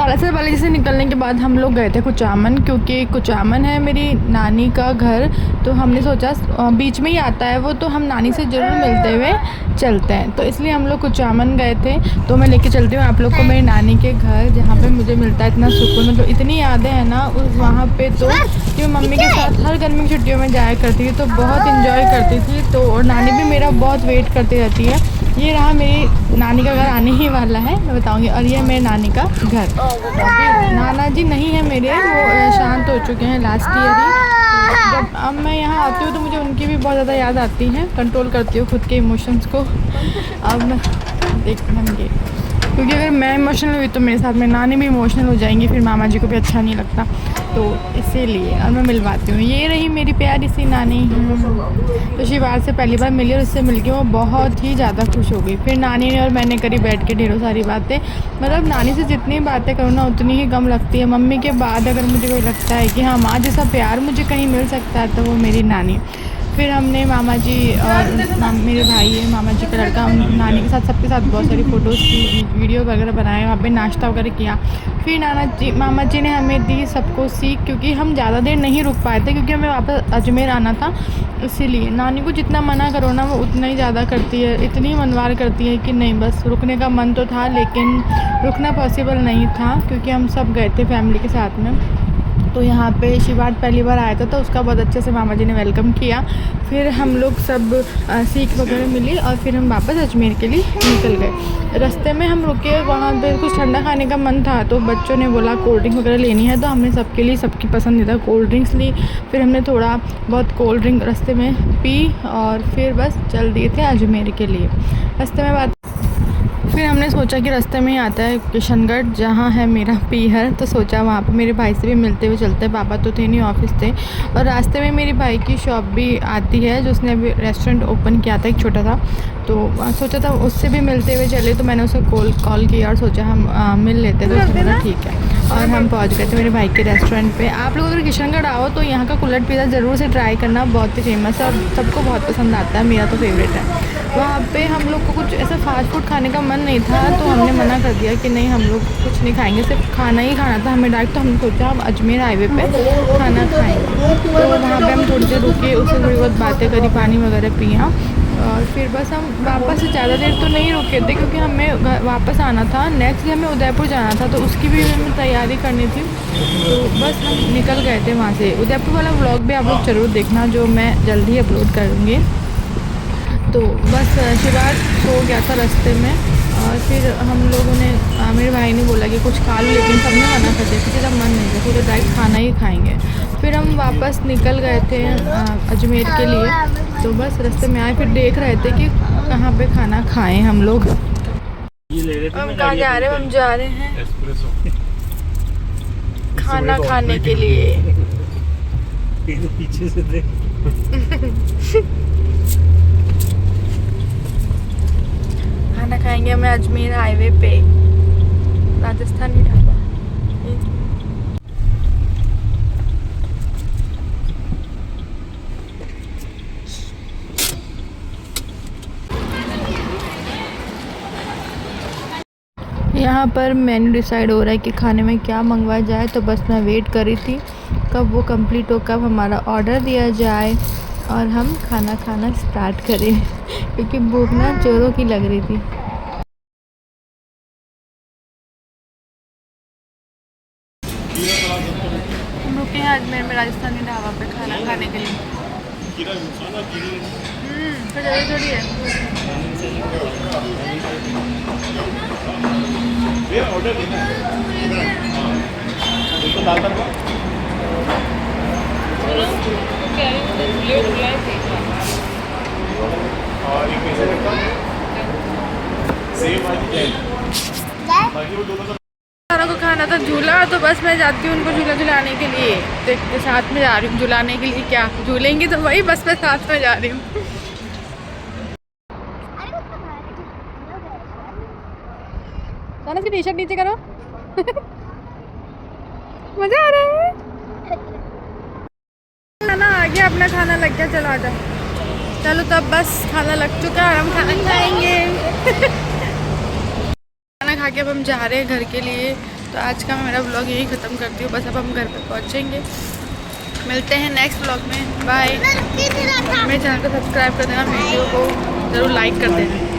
वाले से निकलने के बाद हम लोग गए थे कुचामन, क्योंकि कुचामन है मेरी नानी का घर। तो हमने सोचा बीच में ही आता है वो, तो हम नानी से ज़रूर मिलते हुए चलते हैं, तो इसलिए हम लोग कुचामन गए थे। तो मैं लेके चलती हूँ आप लोग को मेरी नानी के घर, जहाँ पे मुझे मिलता है इतना सुकून। मतलब इतनी यादें हैं ना उस वहाँ पे, तो कि मम्मी के साथ हर गर्मी की छुट्टियों में जाया करती थी, तो बहुत इन्जॉय करती थी। तो और नानी भी मेरा बहुत वेट करती रहती है। ये रहा मेरी नानी का घर आने ही वाला है, मैं बताऊंगी। और ये मेरे नानी का घर। नाना जी नहीं है मेरे, वो शांत हो चुके हैं लास्ट ईयर ही। जब अब मैं यहाँ आती हूँ तो मुझे उनकी भी बहुत ज़्यादा याद आती है। कंट्रोल करती हूँ खुद के इमोशंस को। अब मैं देखेंगे, क्योंकि अगर मैं इमोशनल हुई तो मेरे साथ में नानी भी इमोशनल हो जाएंगी, फिर मामा जी को भी अच्छा नहीं लगता, तो इसीलिए। और मैं मिलवाती हूँ, ये रही मेरी प्यारी सी नानी। तो शिवार से पहली बार मिली और उससे मिलके वो बहुत ही ज़्यादा खुश हो गई। फिर नानी ने और मैंने करी बैठ के ढेरों सारी बातें। मतलब नानी से जितनी बातें करूँ ना उतनी ही कम लगती है। मम्मी के बाद अगर मुझे कोई लगता है कि हाँ माँ जैसा प्यार मुझे कहीं मिल सकता है तो वो मेरी नानी। फिर हमने मामा जी और मेरे भाई है मामा जी का लड़का, नानी के साथ सबके साथ बहुत सारी फ़ोटोज़ की, वीडियो वगैरह बनाए, वहाँ पे नाश्ता वगैरह किया। फिर मामा जी ने हमें दी सबको सीख, क्योंकि हम ज़्यादा देर नहीं रुक पाए थे, क्योंकि हमें वापस अजमेर आना था। इसीलिए नानी को जितना मना करो ना वो उतना ही ज़्यादा करती है, इतनी मनवार करती है कि नहीं। बस रुकने का मन तो था लेकिन रुकना पॉसिबल नहीं था, क्योंकि हम सब गए थे फैमिली के साथ में। तो यहाँ पे शिवार्थ पहली बार आया था, तो उसका बहुत अच्छे से मामा जी ने वेलकम किया। फिर हम लोग सब सीख वगैरह मिली और फिर हम वापस अजमेर के लिए निकल गए। रास्ते में हम रुके, वहाँ पे कुछ ठंडा खाने का मन था, तो बच्चों ने बोला कोल्ड ड्रिंक वगैरह लेनी है, तो हमने सबके लिए सबकी पसंदीदा कोल्ड ड्रिंक्स ली। फिर हमने थोड़ा बहुत कोल्ड ड्रिंक रास्ते में पी और फिर बस चल दिए थे अजमेर के लिए। रास्ते में फिर हमने सोचा कि रास्ते में ही आता है किशनगढ़, जहाँ है मेरा पीहर, तो सोचा वहाँ पे मेरे भाई से भी मिलते हुए चलते। पापा तो थे नहीं, ऑफिस थे। और रास्ते में मेरे भाई की शॉप भी आती है, जो उसने अभी रेस्टोरेंट ओपन किया था एक छोटा सा, तो सोचा था उससे भी मिलते हुए चले। तो मैंने उसे कॉल किया और सोचा हम मिल लेते, तो उसने बोला ठीक है। और हम पहुँच गए थे मेरे भाई के रेस्टोरेंट पर। आप लोग अगर किशनगढ़ आओ तो यहाँ का कुल्हड़ पिज़्ज़ा ज़रूर से ट्राई करना, बहुत ही फेमस है और सबको बहुत पसंद आता है, मेरा तो फेवरेट है। वहाँ पे हम लोग को कुछ ऐसा फास्ट फूड खाने का मन नहीं था, तो हमने मना कर दिया कि नहीं हम लोग कुछ नहीं खाएंगे, सिर्फ खाना ही खाना था हमें डायरेक्ट। तो हमने सोचा अब अजमेर हाईवे पे खाना खाएंगे। तो वहाँ पे हम थोड़ी देर रुके, उससे थोड़ी बहुत बातें करी, पानी वगैरह पिया। और फिर बस हम वापस से ज़्यादा देर तो नहीं रुके थे, क्योंकि हमें वापस आना था। नेक्स्ट डे हमें उदयपुर जाना था, तो उसकी भी हमें तैयारी करनी थी। तो बस हम निकल गए थे वहाँ से। उदयपुर वाला व्लॉग भी आप लोग ज़रूर देखना, जो मैं जल्दी अपलोड करूँगी। तो बस शिवार्थ सो गया था रास्ते में। और फिर हम लोगों ने मेरे भाई ने बोला कि कुछ खा लो, लेकिन सबने मना कर दिया, किसी का मन नहीं था, तो डायरेक्ट खाना ही खाएंगे। फिर हम वापस निकल गए थे अजमेर के लिए। तो बस रास्ते में आए, फिर देख रहे थे कि कहाँ पे खाना खाएं हम लोग। हम कहाँ जा रहे हैं? हम जा रहे हैं खाना खाने के लिए। पीछे से देख। खाना खाएंगे हमें अजमेर हाईवे पे, राजस्थानी ढाबा। यहाँ पर मेन्यू डिसाइड हो रहा है कि खाने में क्या मंगवाया जाए, तो बस मैं वेट कर रही थी कब वो कंप्लीट हो, कब हमारा ऑर्डर दिया जाए और हम खाना खाना स्टार्ट करें, क्योंकि भूख ना जोरों की लग रही थी। हम रुके हैं अजमेर में राजस्थानी ढाबा पे खाना खाने के लिए। फिर थोड़ी है। ऑर्डर देना सारों को खाना था झूला, तो बस मैं जाती हूँ उनको झूला झुलाने के लिए। देखते साथ में जा रही हूँ झुलाने के लिए, क्या झूलेंगी तो वही, बस मैं साथ में जा रही हूँ। की टी शर्ट नीचे करो। मजा आ रहा है। खाना आ गया, अपना खाना लग गया, चलो आ जाओ। चलो तब बस खाना लग चुका है, हम खाना खाएंगे। खाना खा के अब हम जा रहे हैं घर के लिए। तो आज का मैं मेरा ब्लॉग यही ख़त्म करती हूँ। बस अब हम घर पे पहुँचेंगे। मिलते हैं नेक्स्ट ब्लॉग में। बाय। मेरे चैनल को सब्सक्राइब कर देना, वीडियो को ज़रूर लाइक कर देना।